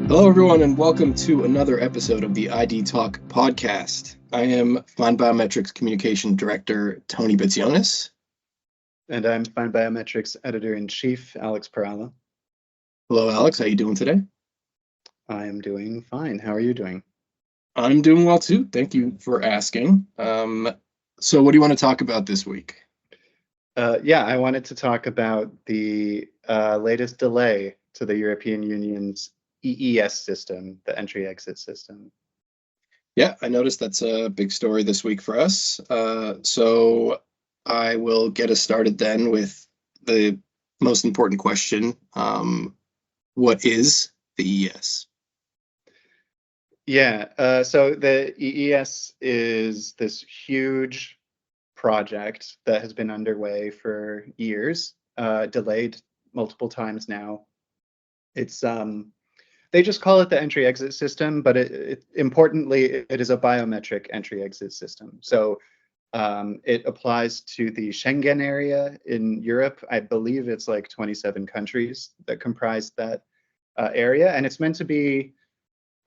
Hello, everyone, and welcome to another episode of the ID Talk podcast. I am FindBiometrics Communication Director Tony Bitsionis. And I'm FindBiometrics Editor-in-Chief, Alex Perala. Hello, Alex. How are you doing today? I am doing fine. How are you doing? I'm doing well, too. Thank you for asking. So what do you want to talk about this week? I wanted to talk about the latest delay to the European Union's EES system, the entry-exit system. Yeah, I noticed that's a big story this week for us. So I will get us started then with the most important question. What is the EES? So the EES is this huge project that has been underway for years, delayed multiple times now. It's they just call it the entry-exit system, but importantly, it is a biometric entry-exit system. So it applies to the Schengen area in Europe. I believe it's like 27 countries that comprise that area, and it's meant to be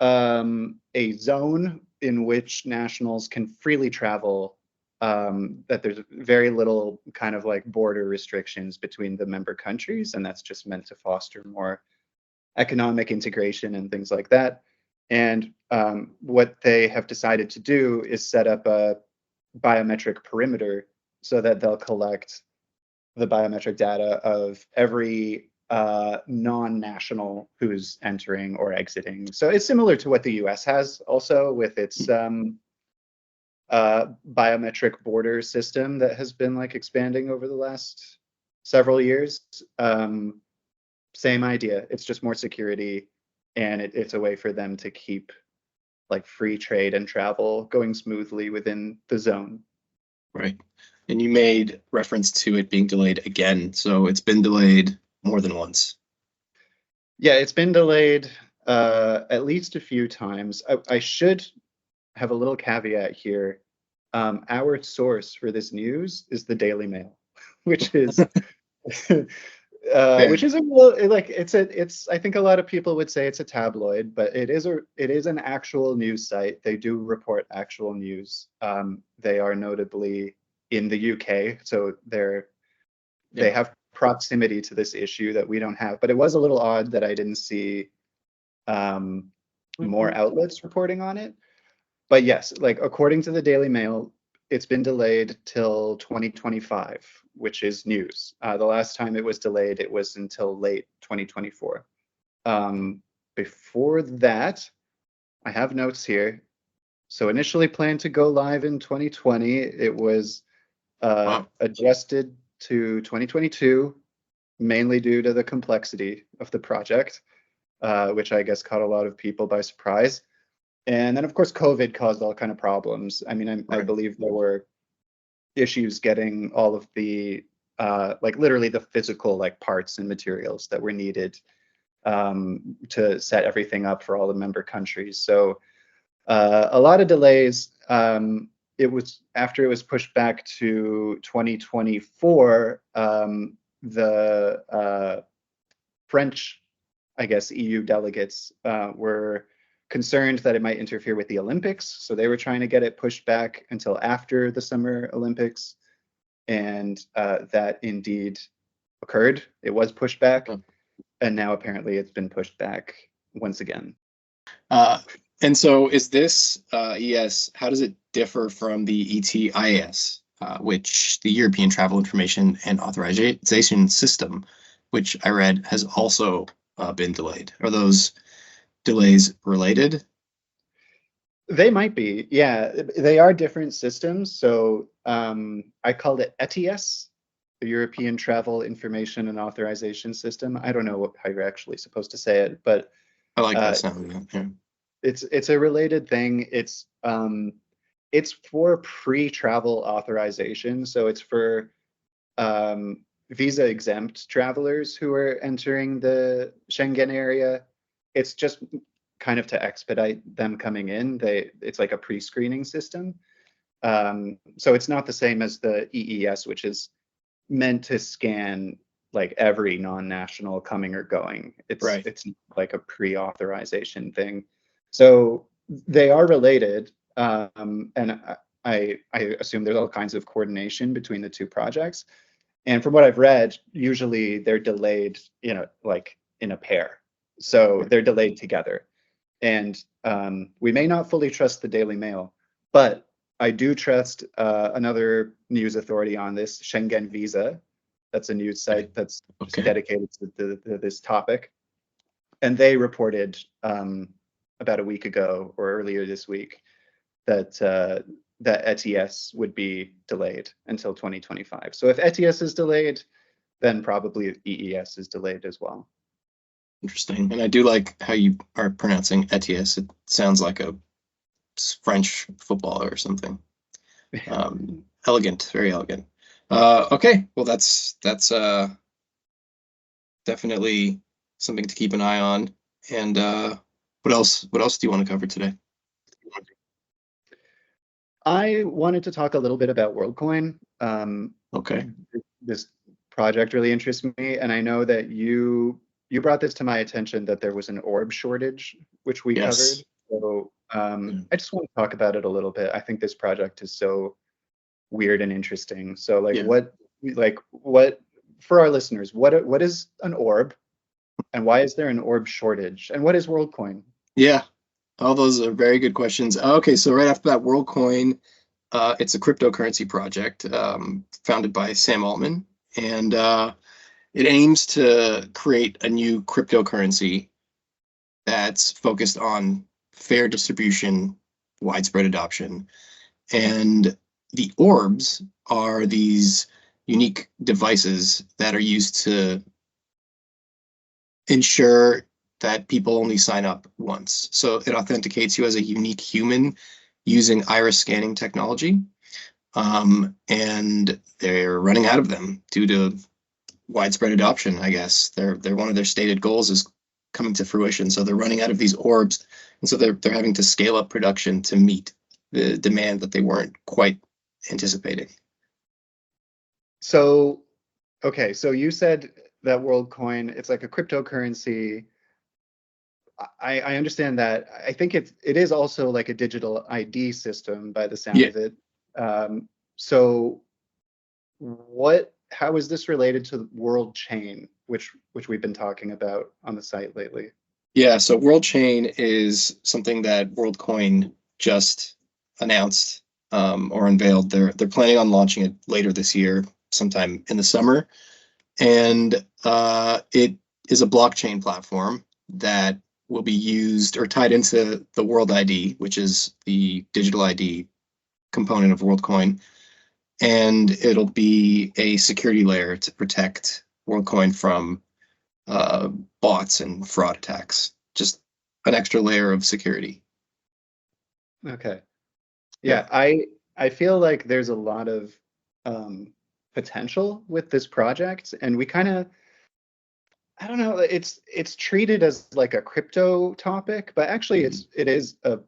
a zone in which nationals can freely travel, that there's very little kind of like border restrictions between the member countries, and that's just meant to foster more economic integration and things like that. And what they have decided to do is set up a biometric perimeter so that they'll collect the biometric data of every non-national who's entering or exiting. So it's similar to what the US has also with its biometric border system that has been like expanding over the last several years. Same idea. It's just more security, and it's a way for them to keep like free trade and travel going smoothly within the zone. Right. And you made reference to it being delayed again. So it's been delayed more than once. Yeah, it's been delayed at least a few times. I should have a little caveat here. Our source for this news is the Daily Mail, which is which is it's I think a lot of people would say it's a tabloid, but it is an actual news site. They do report actual news. They are notably in the UK, so they have proximity to this issue that we don't have. But it was a little odd that I didn't see more outlets reporting on it. But yes, like according to the Daily Mail, it's been delayed till 2025, which is news. The last time it was delayed, it was until late 2024. Before that, I have notes here. So initially planned to go live in 2020. It was adjusted to 2022, mainly due to the complexity of the project, which I guess caught a lot of people by surprise. And then, of course, COVID caused all kind of problems. I mean, I believe there were issues getting all of the, like literally the physical like parts and materials that were needed to set everything up for all the member countries. So a lot of delays. It was after it was pushed back to 2024, the French, I guess, EU delegates were concerned that it might interfere with the Olympics. So they were trying to get it pushed back until after the Summer Olympics. And that indeed occurred. It was pushed back. And now apparently it's been pushed back once again. And so is this ES, how does it differ from the ETIAS, which the European Travel Information and Authorization System, which I read has also been delayed? Are those delays related? They might be. Yeah, they are different systems. So I called it ETIAS, the European Travel Information and Authorization System. I don't know how you're actually supposed to say it, but I like that sound. Yeah. It's a related thing. It's for pre-travel authorization. So it's for visa exempt travelers who are entering the Schengen area. It's just kind of to expedite them coming in. It's like a pre-screening system. So it's not the same as the EES, which is meant to scan like every non-national coming or going. Right. It's like a pre-authorization thing. So they are related, and I assume there's all kinds of coordination between the two projects. And from what I've read, usually they're delayed, like in a pair. So they're delayed together. And we may not fully trust the Daily Mail, but I do trust another news authority on this, Schengen Visa. That's a news site that's just dedicated to this topic. And they reported about a week ago or earlier this week that that ETS would be delayed until 2025. So if ETS is delayed, then probably EES is delayed as well. Interesting. And I do like how you are pronouncing ETS. It sounds like a French footballer or something. Elegant, very elegant. Okay, well that's definitely something to keep an eye on. And what else do you want to cover today? I wanted to talk a little bit about WorldCoin. Okay. This project really interests me, and I know that you brought this to my attention, that there was an orb shortage, which we covered. So I just want to talk about it a little bit. I think this project is so weird and interesting. So what for our listeners, what is an orb, and why is there an orb shortage, and what is WorldCoin? Yeah, all those are very good questions. Okay, so right after that, WorldCoin, it's a cryptocurrency project founded by Sam Altman, and it aims to create a new cryptocurrency that's focused on fair distribution, widespread adoption. And the orbs are these unique devices that are used to ensure that people only sign up once. So it authenticates you as a unique human using iris scanning technology. And they're running out of them due to widespread adoption, I guess. They're one of their stated goals is coming to fruition. So they're running out of these orbs. And so they're having to scale up production to meet the demand that they weren't quite anticipating. So, okay, so you said that WorldCoin, it's like a cryptocurrency. I understand that. I think it is also like a digital ID system by the sound of it. So how is this related to the World Chain, which we've been talking about on the site lately? Yeah, so World Chain is something that WorldCoin just announced or unveiled. They're planning on launching it later this year, sometime in the summer. And it is a blockchain platform that will be used or tied into the World ID, which is the digital ID component of WorldCoin. And it'll be a security layer to protect WorldCoin from bots and fraud attacks. Just an extra layer of security. Okay. Yeah, I feel like there's a lot of potential with this project, and we kind of, I don't know, it's treated as like a crypto topic, but actually it is a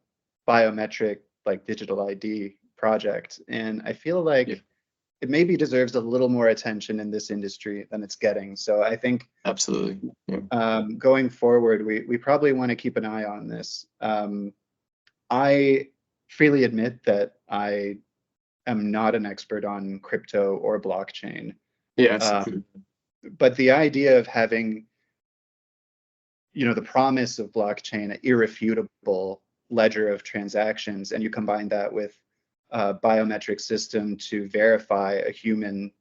biometric, like digital ID project, and I feel like it maybe deserves a little more attention in this industry than it's getting. So I think absolutely, going forward, we probably want to keep an eye on this. I freely admit that I am not an expert on crypto or blockchain. But the idea of having, the promise of blockchain, an irrefutable ledger of transactions, and you combine that with a biometric system to verify a human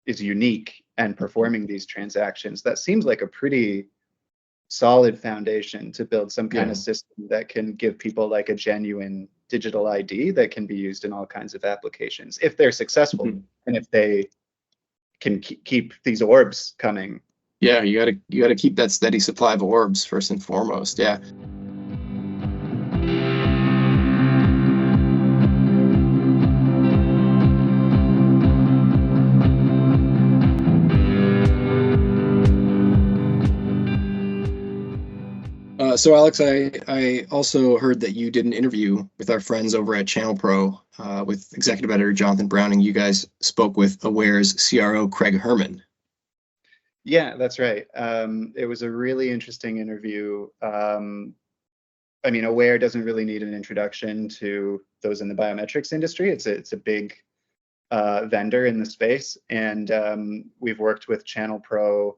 is unique and performing these transactions, that seems like a pretty solid foundation to build some kind of system that can give people like a genuine digital ID that can be used in all kinds of applications if they're successful and if they can keep these orbs coming. Yeah, you gotta keep that steady supply of orbs first and foremost. Yeah. So Alex, I also heard that you did an interview with our friends over at ChannelPro with Executive Editor Jonathan Browning. You guys spoke with Aware's CRO Craig Herman. Yeah, that's right. It was a really interesting interview. I mean, Aware doesn't really need an introduction to those in the biometrics industry. It's a big vendor in the space, and we've worked with ChannelPro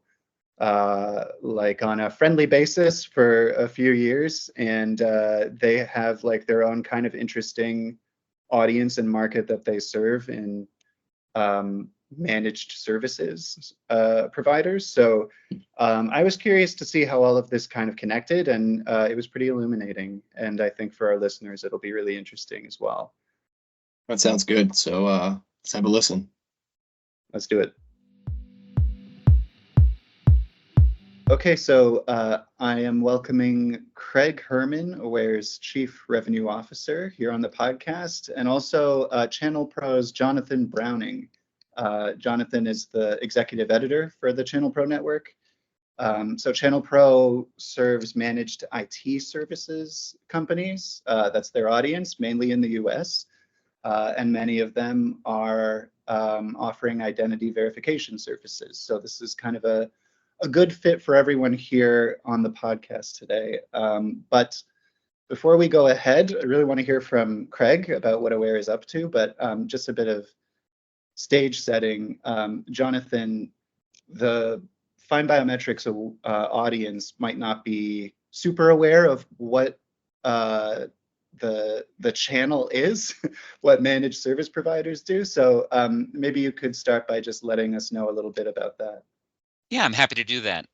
like on a friendly basis for a few years, and they have like their own kind of interesting audience and market that they serve in managed services providers. So I was curious to see how all of this kind of connected, and it was pretty illuminating. And I think for our listeners, it'll be really interesting as well. That sounds good. So let's have a listen. Let's do it. Okay, so I am welcoming Craig Herman, Aware's Chief Revenue Officer, here on the podcast, and also ChannelPro's Jonathan Browning. Jonathan is the executive editor for the ChannelPro network. So ChannelPro serves managed IT services companies. That's their audience, mainly in the US. And many of them are offering identity verification services. So this is kind of a good fit for everyone here on the podcast today. But before we go ahead, I really want to hear from Craig about what Aware is up to, but just a bit of stage setting. Jonathan, the FindBiometrics audience might not be super aware of what the channel is, what managed service providers do. So maybe you could start by just letting us know a little bit about that. Yeah, I'm happy to do that.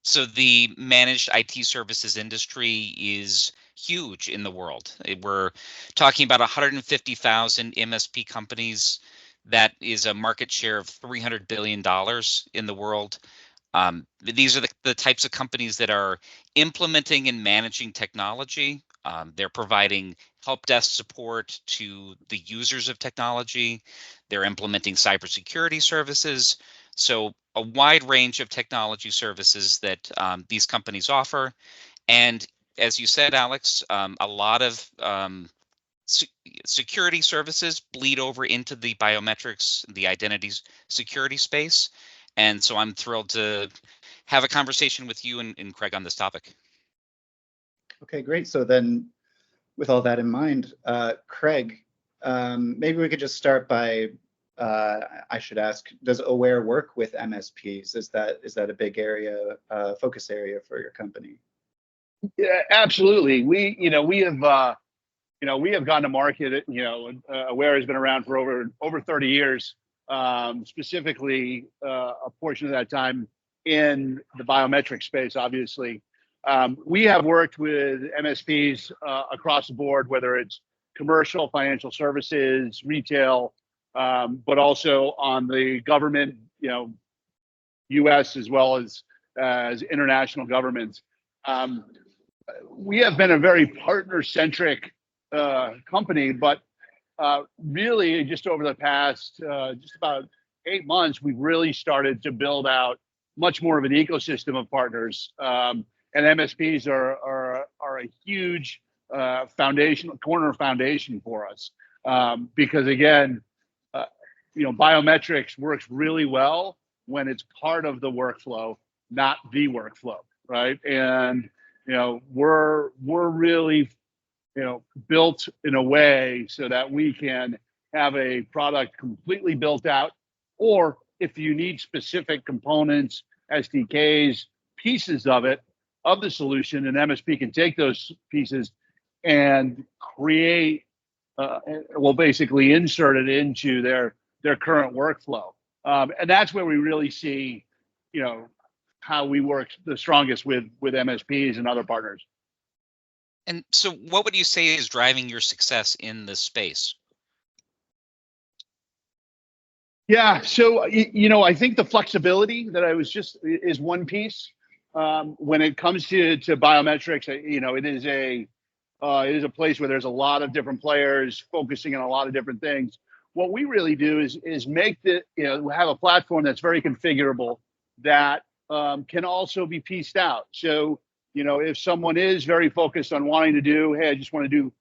So the managed IT services industry is huge in the world. We're talking about 150,000 MSP companies. That is a market share of $300 billion in the world. These are the types of companies that are implementing and managing technology. They're providing help desk support to the users of technology. They're implementing cybersecurity services. So a wide range of technology services that these companies offer. And as you said, Alex, a lot of security services bleed over into the biometrics, the identity security space. And so I'm thrilled to have a conversation with you and Craig on this topic. Okay, great. So then with all that in mind, Craig, maybe we could just start by, I should ask, does Aware work with MSPs? Is that a big area, focus area for your company? Yeah, absolutely. We have gone to market. Aware has been around for over 30 years. Specifically, a portion of that time in the biometric space. Obviously, we have worked with MSPs across the board, whether it's commercial, financial services, retail, but also on the government, U.S. as well as international governments. We have been a very partner-centric company, but really just over the past just about 8 months, we've really started to build out much more of an ecosystem of partners. And MSPs are a huge foundation for us because again, biometrics works really well when it's part of the workflow, not the workflow, right? And we're really built in a way so that we can have a product completely built out, or if you need specific components, SDKs, pieces of the solution, an MSP can take those pieces and create, basically insert it into their current workflow. And that's where we really see, how we work the strongest with MSPs and other partners. And so what would you say is driving your success in this space? Yeah, so, I think the flexibility that is one piece. When it comes to biometrics, it is a place where there's a lot of different players focusing on a lot of different things. What we really do is make have a platform that's very configurable that can also be pieced out. So, if someone is very focused on wanting to do, hey, I just want to do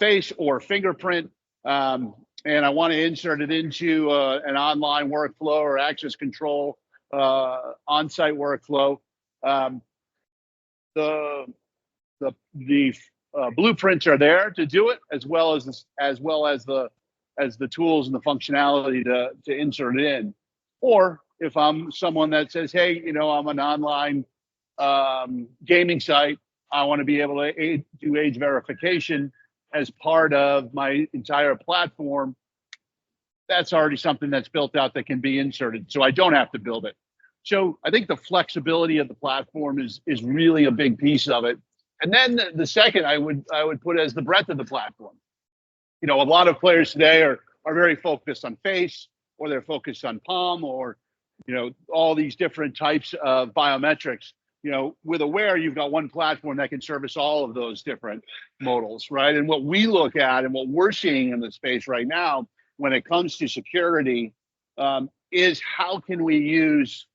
face or fingerprint, and I want to insert it into an online workflow or access control on-site workflow. The blueprints are there to do it, as well as the tools and the functionality to insert it in. Or if I'm someone that says, hey, I'm an online gaming site, I want to be able to do age verification as part of my entire platform, that's already something that's built out that can be inserted. So I don't have to build it. So I think the flexibility of the platform is really a big piece of it. And then the second I would put as the breadth of the platform. A lot of players today are very focused on face, or they're focused on palm, or all these different types of biometrics. With Aware, you've got one platform that can service all of those different modals, right? And what we look at and what we're seeing in the space right now when it comes to security is how can we use,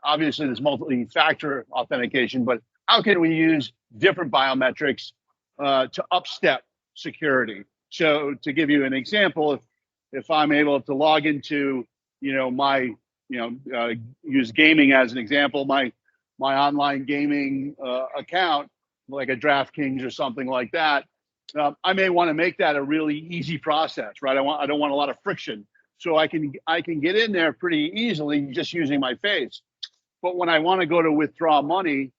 obviously there's multi-factor authentication, but how can we use different biometrics to upstep security? So to give you an example, if I'm able to log into, my, use gaming as an example, my online gaming account, like a DraftKings or something like that, I may want to make that a really easy process, right? I don't want a lot of friction, so I can get in there pretty easily just using my face. But when I want to go to withdraw money,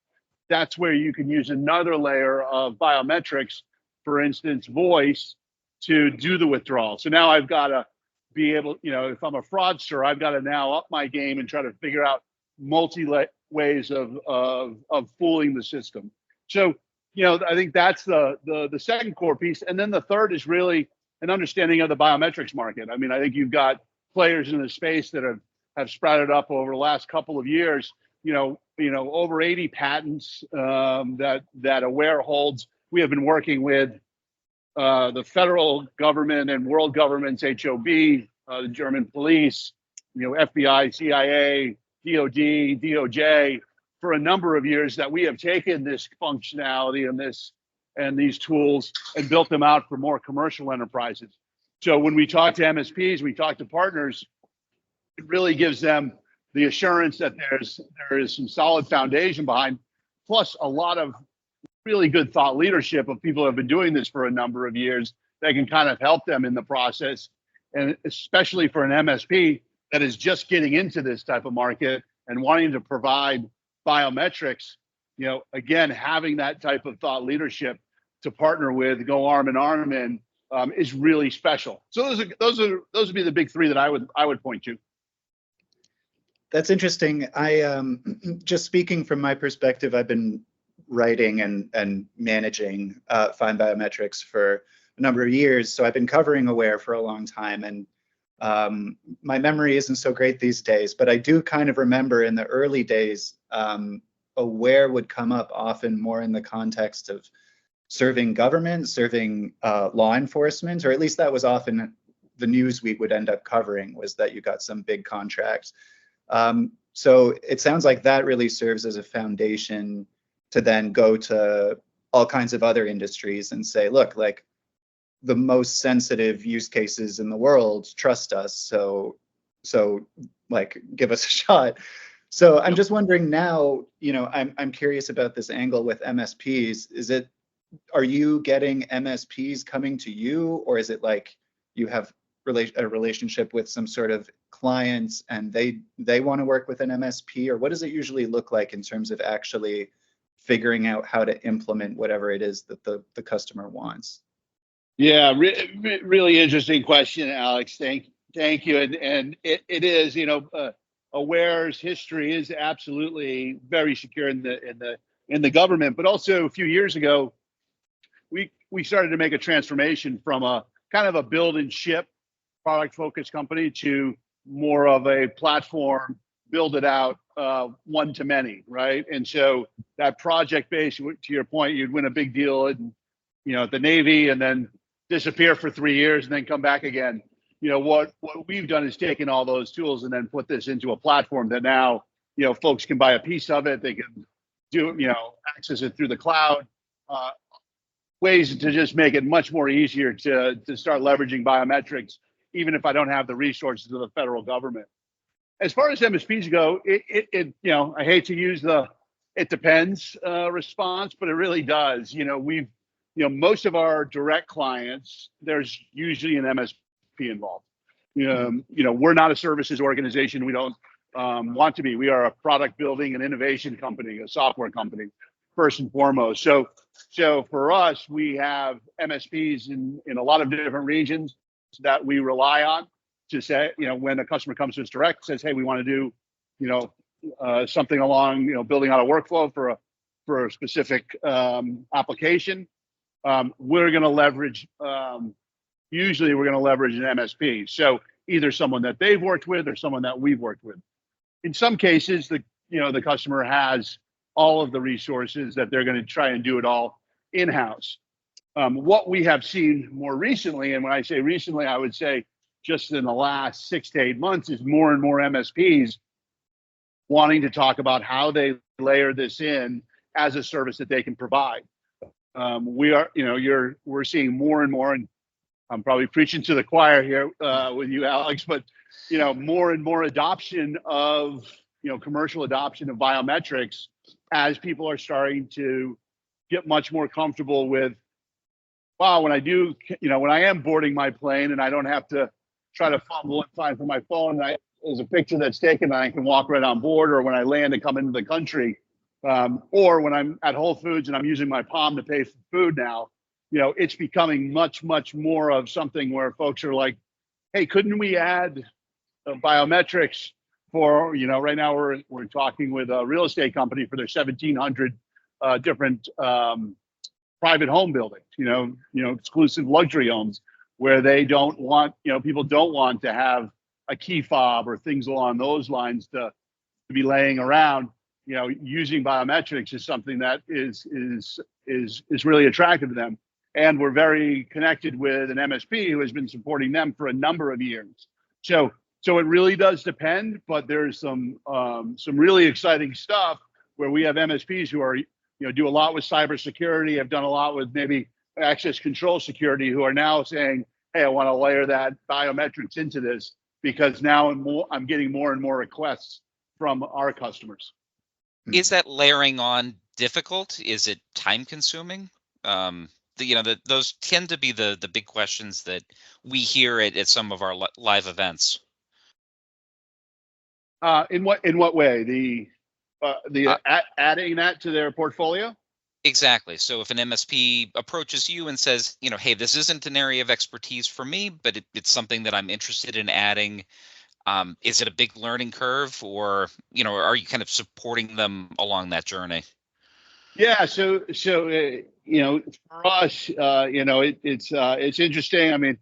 that's where you can use another layer of biometrics, for instance, voice, to do the withdrawal. So now I've got to be able, if I'm a fraudster, I've got to now up my game and try to figure out ways of fooling the system. So, I think that's the second core piece. And then the third is really an understanding of the biometrics market. I mean, I think you've got players in the space that have sprouted up over the last couple of years, over 80 patents that Aware holds. We have been working with the federal government and world governments, HOB, the German police, FBI, CIA, DOD, DOJ, for a number of years, that we have taken this functionality and these tools and built them out for more commercial enterprises. So when we talk to MSPs, we talk to partners, it really gives them the assurance that there is some solid foundation behind, plus a lot of really good thought leadership of people who have been doing this for a number of years that can kind of help them in the process. And especially for an MSP that is just getting into this type of market and wanting to provide biometrics, again, having that type of thought leadership to partner with, go arm in arm in, is really special. So those would be the big three that I would point to. That's interesting. I just speaking from my perspective, I've been writing and managing FindBiometrics for a number of years. So I've been covering Aware for a long time, and my memory isn't so great these days, but I do kind of remember in the early days, Aware would come up often more in the context of serving government, serving law enforcement, or at least that was often the news we would end up covering, was that you got some big contracts. So it sounds like that really serves as a foundation to then go to all kinds of other industries and say, look, like the most sensitive use cases in the world, trust us. So like, give us a shot. So I'm just wondering now, I'm curious about this angle with MSPs. Are you getting MSPs coming to you, or is it like you have a relationship with some sort of clients and they want to work with an MSP, or what does it usually look like in terms of actually figuring out how to implement whatever it is that the customer wants? Yeah, really interesting question, Alex. Thank you. And it is, Aware's history is absolutely very secure in the government, but also a few years ago, we started to make a transformation from a kind of a build and ship product focused company to more of a platform, build it out one to many, right? And so that project base, to your point, you'd win a big deal at the Navy and then disappear for 3 years and then come back again. What we've done is taken all those tools and then put this into a platform that now, folks can buy a piece of it. They can do, access it through the cloud, ways to just make it much more easier to start leveraging biometrics, even if I don't have the resources of the federal government. as far as MSPs go, it you know, I hate to use the "it depends" response, but it really does. You know, most of our direct clients, there's usually an MSP involved. You know, we're not a services organization. We don't want to be. We are a product building and innovation company, a software company, first and foremost. So for us, we have MSPs in a lot of different regions that we rely on to say, you know, when a customer comes to us direct, says, hey, we want to do, you know, something along, you know, building out a workflow for a specific application, we're going to leverage, usually we're going to leverage an MSP. So either someone that they've worked with or someone that we've worked with. In some cases, the customer has all of the resources that they're going to try and do it all in-house. What we have seen more recently, and when I say recently, I would say just in the last 6 to 8 months, is more and more MSPs wanting to talk about how they layer this in as a service that they can provide. We're seeing more and more, and I'm probably preaching to the choir here with you, Alex, but you know, more and more adoption of, you know, commercial adoption of biometrics as people are starting to get much more comfortable with, wow, when I am boarding my plane and I don't have to try to fumble and find for my phone, there's a picture that's taken and I can walk right on board, or when I land and come into the country, or when I'm at Whole Foods and I'm using my palm to pay for food now, you know, it's becoming much, much more of something where folks are like, hey, couldn't we add biometrics for, you know, right now we're talking with a real estate company for their 1,700 different private home buildings, you know, exclusive luxury homes, where they don't want, you know, people don't want to have a key fob or things along those lines to be laying around. You know, using biometrics is something that is really attractive to them. And we're very connected with an MSP who has been supporting them for a number of years. So it really does depend, but there's some really exciting stuff where we have MSPs who are, you know, do a lot with cybersecurity, have done a lot with maybe access control security, who are now saying, hey, I want to layer that biometrics into this because now I'm getting more and more requests from our customers. Is that layering on difficult? Is it time consuming? Those tend to be the big questions that we hear at some of our live events. In what way? Adding that to their portfolio? Exactly. So if an MSP approaches you and says, you know, hey, this isn't an area of expertise for me, but it's something that I'm interested in adding. Is it a big learning curve, or, you know, are you kind of supporting them along that journey? Yeah. So you know, for us, you know, it's interesting. I mean,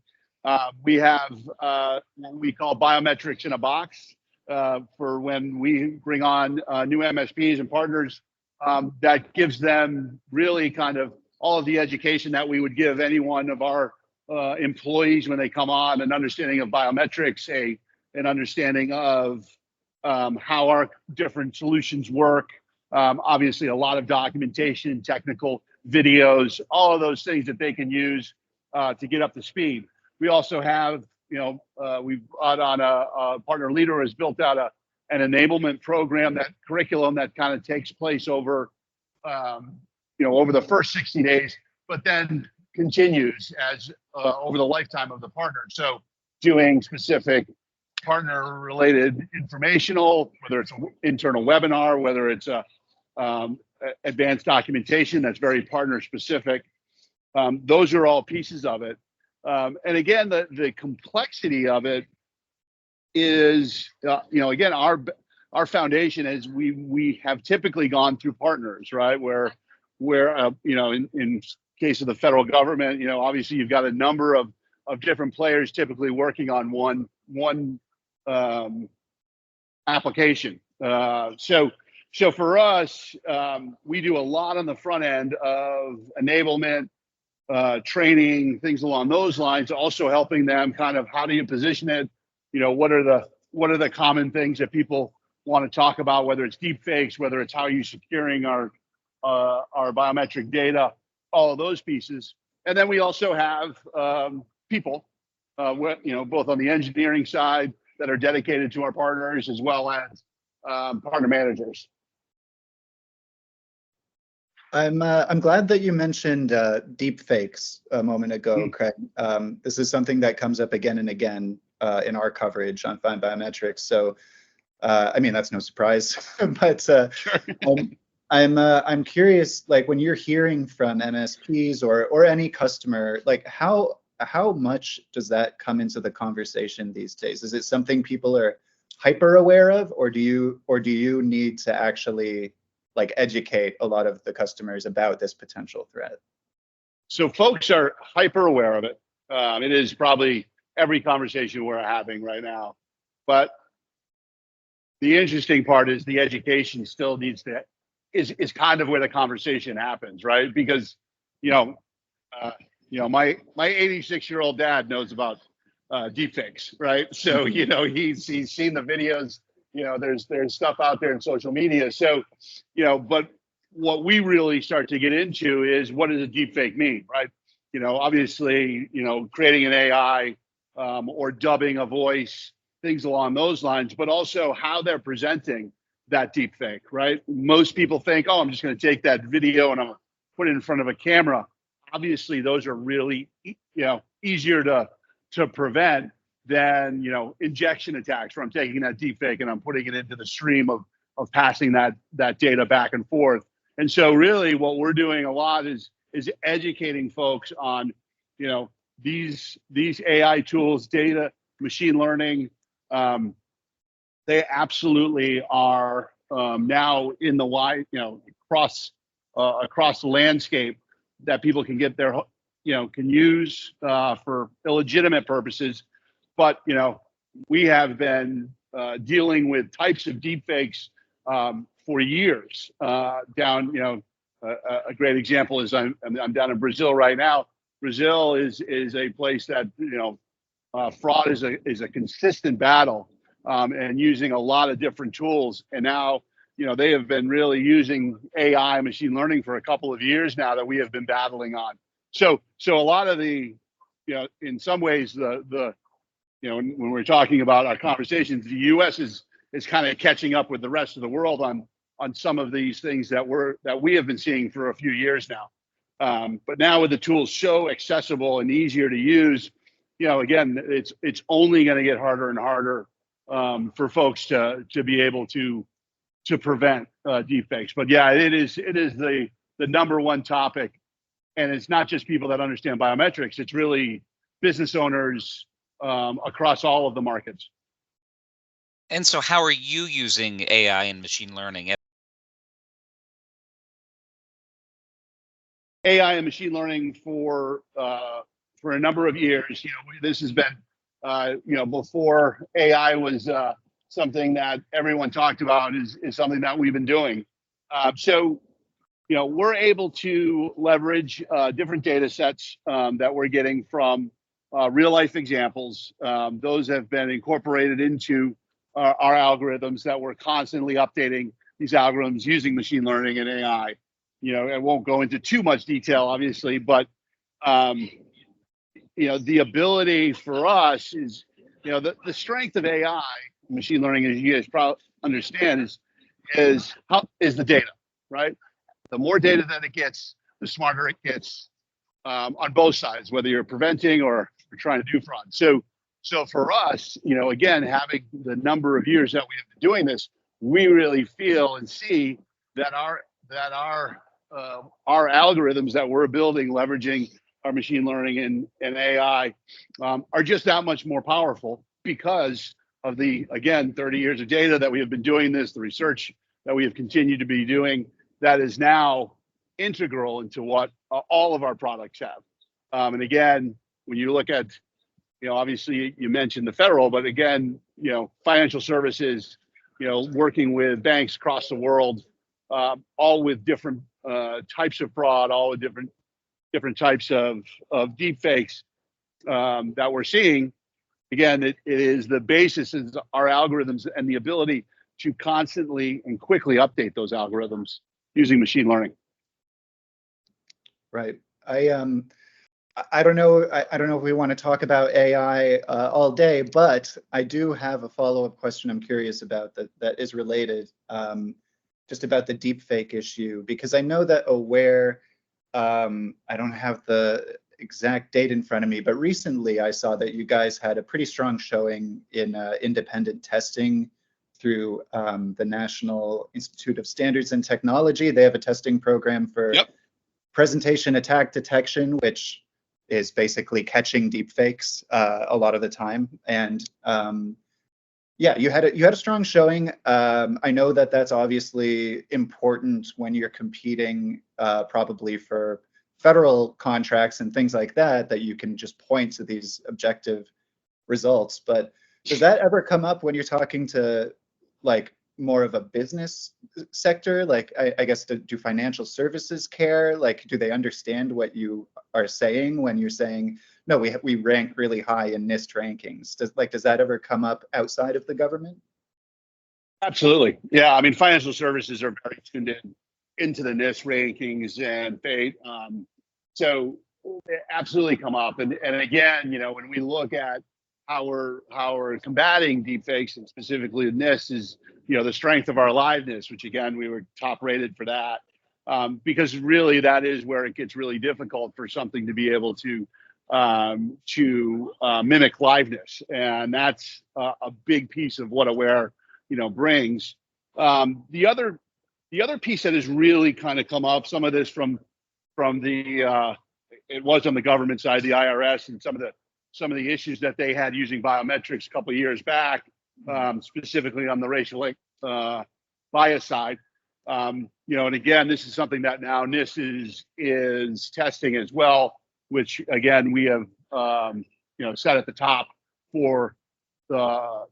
we have what we call biometrics in a box for when we bring on new MSPs and partners. That gives them really kind of all of the education that we would give any one of our employees when they come on, an understanding of biometrics, an understanding of how our different solutions work. Obviously, a lot of documentation, technical videos, all of those things that they can use to get up to speed. We also have, you know, we've brought on a partner leader who has built out an enablement program, that curriculum that kind of takes place over, you know, over the first 60 days, but then continues as over the lifetime of the partner. So doing specific partner related informational, whether it's an internal webinar, whether it's a advanced documentation that's very partner specific. Those are all pieces of it. And again, the complexity of it is, you know, again, our foundation is we have typically gone through partners, right? Where you know, in case of the federal government, you know, obviously you've got a number of different players typically working on one application. So for us, we do a lot on the front end of enablement, training, things along those lines, also helping them kind of, how do you position it? You know, what are the common things that people want to talk about, whether it's deep fakes, whether it's how are you securing our biometric data, all of those pieces. And then we also have people, you know, both on the engineering side, that are dedicated to our partners as well as partner managers. I'm glad that you mentioned deep fakes a moment ago, Craig. This is something that comes up again and again in our coverage on FindBiometrics. So, I mean, that's no surprise. But Sure. I'm curious, like when you're hearing from MSPs or any customer, like how much does that come into the conversation these days? Is it something people are hyper aware of, or do you need to actually like educate a lot of the customers about this potential threat? So folks are hyper aware of it. It is probably every conversation we're having right now. But the interesting part is the education still needs to is kind of where the conversation happens, right? Because my 86-year-old dad knows about deepfakes, right? So he's seen the videos. There's stuff out there in social media. So but what we really start to get into is, what does a deepfake mean, right? Obviously, creating an AI or dubbing a voice, things along those lines, but also how they're presenting that deepfake, right? Most people think, oh, I'm just going to take that video and I'm going to put it in front of a camera. Obviously, those are really easier to prevent than injection attacks, where I'm taking that deepfake and I'm putting it into the stream of passing that data back and forth. And so really what we're doing a lot is educating folks on these AI tools, data, machine learning. They absolutely are now in the wide, across the landscape, that people can get their can use for illegitimate purposes. But we have been dealing with types of deepfakes for years. Down, a great example is I'm down in Brazil right now. Brazil is a place that fraud is a consistent battle, and using a lot of different tools. And now they have been really using AI, machine learning, for a couple of years now that we have been battling on. So a lot of the in some ways the when we're talking about our conversations, the U.S. is kind of catching up with the rest of the world on some of these things that we have been seeing for a few years now. But now with the tools so accessible and easier to use, again, it's only going to get harder and harder for folks to be able to prevent deepfakes. But yeah, it is the number one topic, and it's not just people that understand biometrics. It's really business owners across all of the markets. And so how are you using AI and machine learning? AI and machine learning for a number of years. This has been before AI was something that everyone talked about, is something that we've been doing. So we're able to leverage different data sets that we're getting from real life examples. Those have been incorporated into our algorithms, that we're constantly updating these algorithms using machine learning and AI. I won't go into too much detail, obviously, but the ability for us is, the strength of AI, machine learning, as you guys probably understand, is the data, right? The more data that it gets, the smarter it gets on both sides, whether you're preventing or trying to do fraud. So for us, again, having the number of years that we have been doing this, we really feel and see that our algorithms that we're building, leveraging our machine learning and AI, are just that much more powerful because of the, again, 30 years of data that we have been doing this, the research that we have continued to be doing, that is now integral into what all of our products have. And again, when you look at, obviously you mentioned the federal, but again, financial services, working with banks across the world, all with different types of fraud, all with different types of deep fakes that we're seeing. Again, it is the basis is our algorithms and the ability to constantly and quickly update those algorithms using machine learning. Right. I don't know. I don't know if we want to talk about AI all day, but I do have a follow-up question I'm curious about that is related, just about the deepfake issue, because I know that Aware, I don't have the exact date in front of me, but recently I saw that you guys had a pretty strong showing in independent testing through the National Institute of Standards and Technology. They have a testing program for presentation attack detection, which is basically catching deepfakes a lot of the time. And yeah, you had a strong showing. I know that that's obviously important when you're competing probably for federal contracts and things like that, that you can just point to these objective results. But does that ever come up when you're talking to like more of a business sector? Like, I guess, do financial services care? Like, do they understand what you are saying when you're saying, no, we rank really high in NIST rankings? Does that ever come up outside of the government? Absolutely. Yeah. I mean, financial services are very tuned into the NIST rankings and fate. So they absolutely come up. And again, you know, when we look at how we're combating deepfakes, and specifically NIST, is, you know, the strength of our liveness, which again, we were top rated for that, because really that is where it gets really difficult for something to be able to mimic liveness. And that's a big piece of what Aware, you know, brings. The other piece that has really kind of come up, some of this from the it was on the government side, the IRS, and some of the issues that they had using biometrics a couple of years back, specifically on the racial bias side. You know, and again, this is something that now NIST is testing as well, which again we have you know, set at the top for the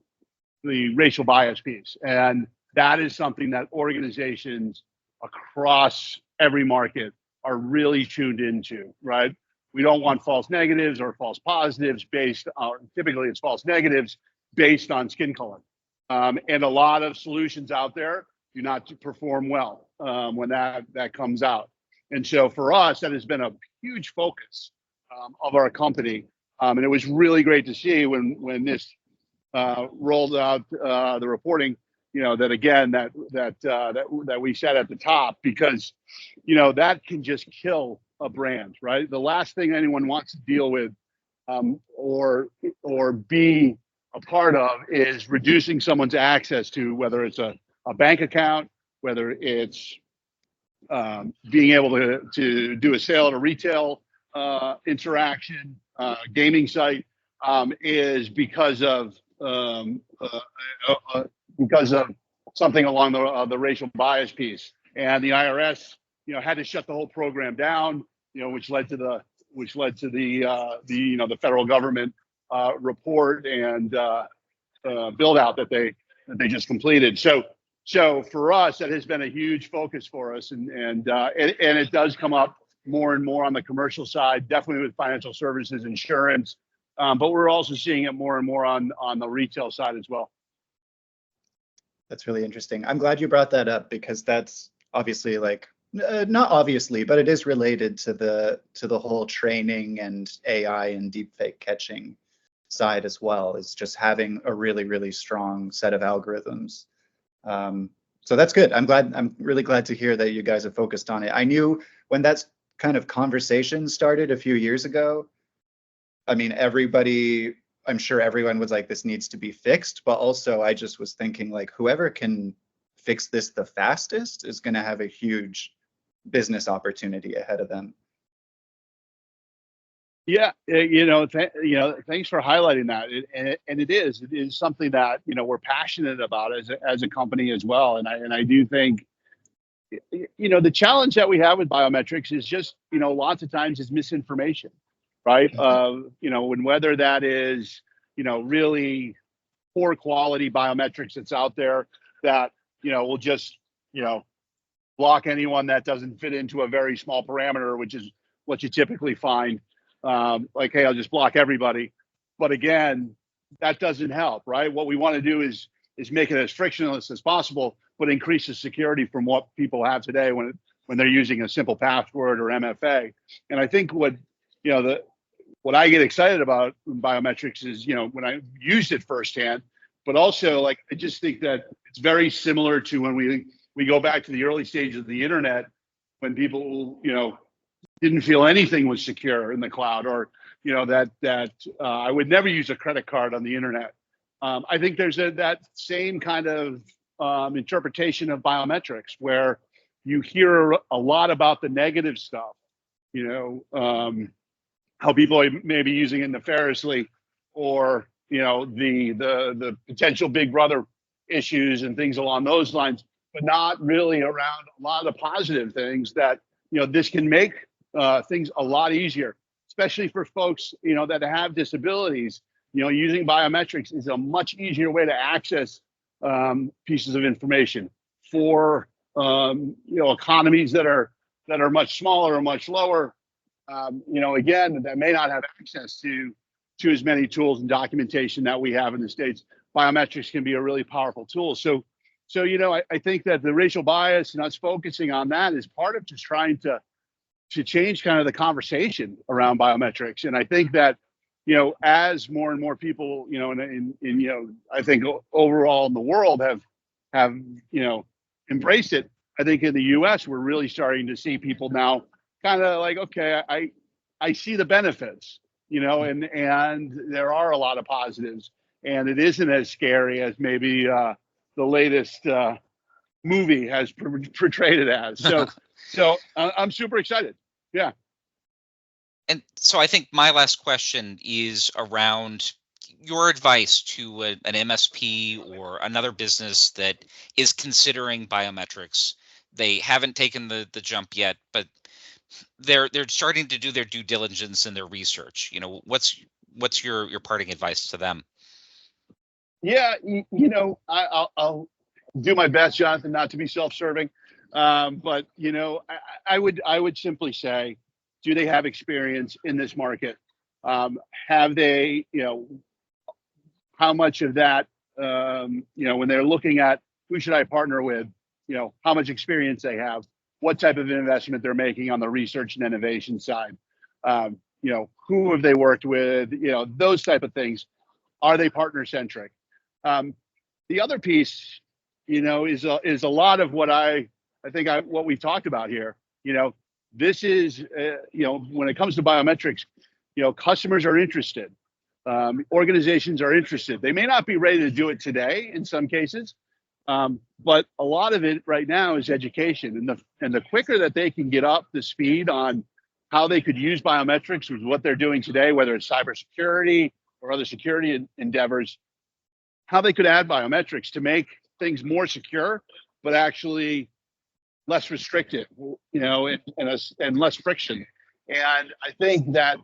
racial bias piece. And that is something that organizations across every market are really tuned into, right? We don't want false negatives or false positives based on, typically it's false negatives based on skin color. And a lot of solutions out there do not perform well when that comes out. And so for us, that has been a huge focus of our company. And it was really great to see when this rolled out the reporting, you know, that again, that we set at the top, because, you know, that can just kill a brand, right? The last thing anyone wants to deal with or be a part of is reducing someone's access to, whether it's a bank account, whether it's being able to do a sale at a retail interaction, gaming site, is because of something along the racial bias piece. And the IRS, you know, had to shut the whole program down, you know, which led to the you know, the federal government report and build out that they just completed. So for us, that has been a huge focus for us, and it does come up more and more on the commercial side, definitely with financial services, insurance, but we're also seeing it more and more on the retail side as well. That's really interesting. I'm glad you brought that up, because that's obviously, like, not obviously, but it is related to the whole training and AI and deepfake catching side as well. Is just having a really, really strong set of algorithms. So that's good. I'm really glad to hear that you guys have focused on it. I knew when that kind of conversation started a few years ago, I mean, I'm sure everyone was like, this needs to be fixed, but also I just was thinking, like, whoever can fix this the fastest is going to have a huge business opportunity ahead of them. Yeah, you know, thanks for highlighting that. It is something that, you know, we're passionate about as a company as well. And I do think, you know, the challenge that we have with biometrics is just, you know, lots of times is misinformation, right? You know, and whether that is, you know, really poor quality biometrics that's out there that, you know, will just, you know, block anyone that doesn't fit into a very small parameter, which is what you typically find. Like, hey, I'll just block everybody. But again, that doesn't help, right? What we want to do is make it as frictionless as possible, but increase the security from what people have today when they're using a simple password or MFA. And I think what, you know, what I get excited about in biometrics is, when I used it firsthand, but also like, I just think that it's very similar to when we go back to the early stages of the internet, when people, didn't feel anything was secure in the cloud, or, that I would never use a credit card on the internet. I think there's that same kind of interpretation of biometrics where you hear a lot about the negative stuff, how people may be using it nefariously, or the potential big brother issues and things along those lines, but not really around a lot of the positive things that this can make things a lot easier, especially for folks that have disabilities. Using biometrics is a much easier way to access pieces of information for economies that are much smaller or much lower. Again, that may not have access to as many tools and documentation that we have in the States. Biometrics can be a really powerful tool. So I think that the racial bias and us focusing on that is part of just trying to change kind of the conversation around biometrics. And I think that, as more and more people, I think overall in the world have embraced it. I think in the US, we're really starting to see people now kind of like, okay, I see the benefits, and there are a lot of positives, and it isn't as scary as maybe the latest movie has portrayed it as. So I'm super excited. Yeah. And so I think my last question is around your advice to an MSP or another business that is considering biometrics. They haven't taken the jump yet, but they're starting to do their due diligence and their research. What's your parting advice to them? Yeah, I'll do my best, Jonathan, not to be self-serving, but I would simply say, do they have experience in this market? Have they, how much of that, when they're looking at who should I partner with, how much experience they have, what type of investment they're making on the research and innovation side, who have they worked with, those type of things. Are they partner centric? The other piece, is a lot of what what we've talked about here. This is, when it comes to biometrics, customers are interested. Organizations are interested. They may not be ready to do it today in some cases, but a lot of it right now is education. And the quicker that they can get up to speed on how they could use biometrics with what they're doing today, whether it's cybersecurity or other security endeavors, how they could add biometrics to make things more secure, but actually less restrictive, and less friction. And I think that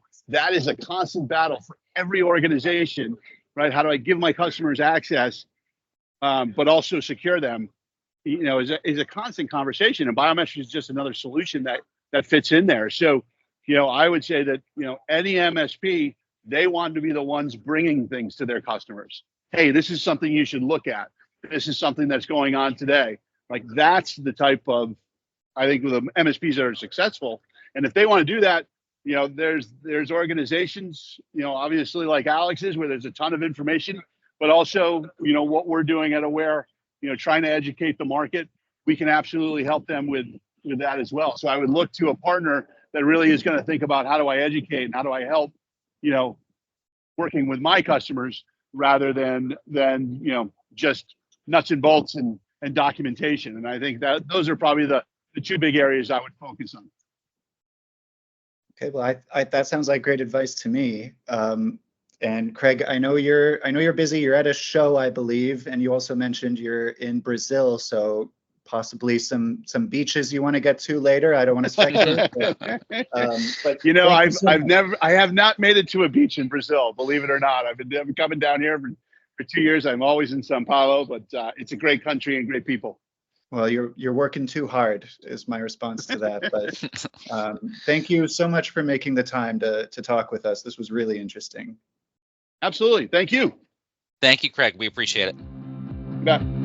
is a constant battle for every organization, right? How do I give my customers access, but also secure them? Is a constant conversation, and biometrics is just another solution that fits in there. So, I would say that any MSP, they want to be the ones bringing things to their customers. Hey, this is something you should look at. This is something that's going on today. Like, that's the type of, I think, the MSPs that are successful. And if they want to do that, there's organizations, obviously like Alex's, where there's a ton of information, but also, what we're doing at Aware, trying to educate the market. We can absolutely help them with that as well. So I would look to a partner that really is going to think about, how do I educate and how do I help, working with my customers, rather than just nuts and bolts and documentation. And I think that those are probably the two big areas I would focus on. Okay, well, I that sounds like great advice to me. And Craig, I know you're busy. You're at a show, I believe, and you also mentioned you're in Brazil, so possibly some beaches you want to get to later. I don't want to speculate, but I have not made it to a beach in Brazil, believe it or not. I've been coming down here for 2 years. I'm always in São Paulo, but it's a great country and great people. Well, you're working too hard is my response to that. But thank you so much for making the time to talk with us. This was really interesting. Absolutely. Thank you. Thank you, Craig. We appreciate it. You bet.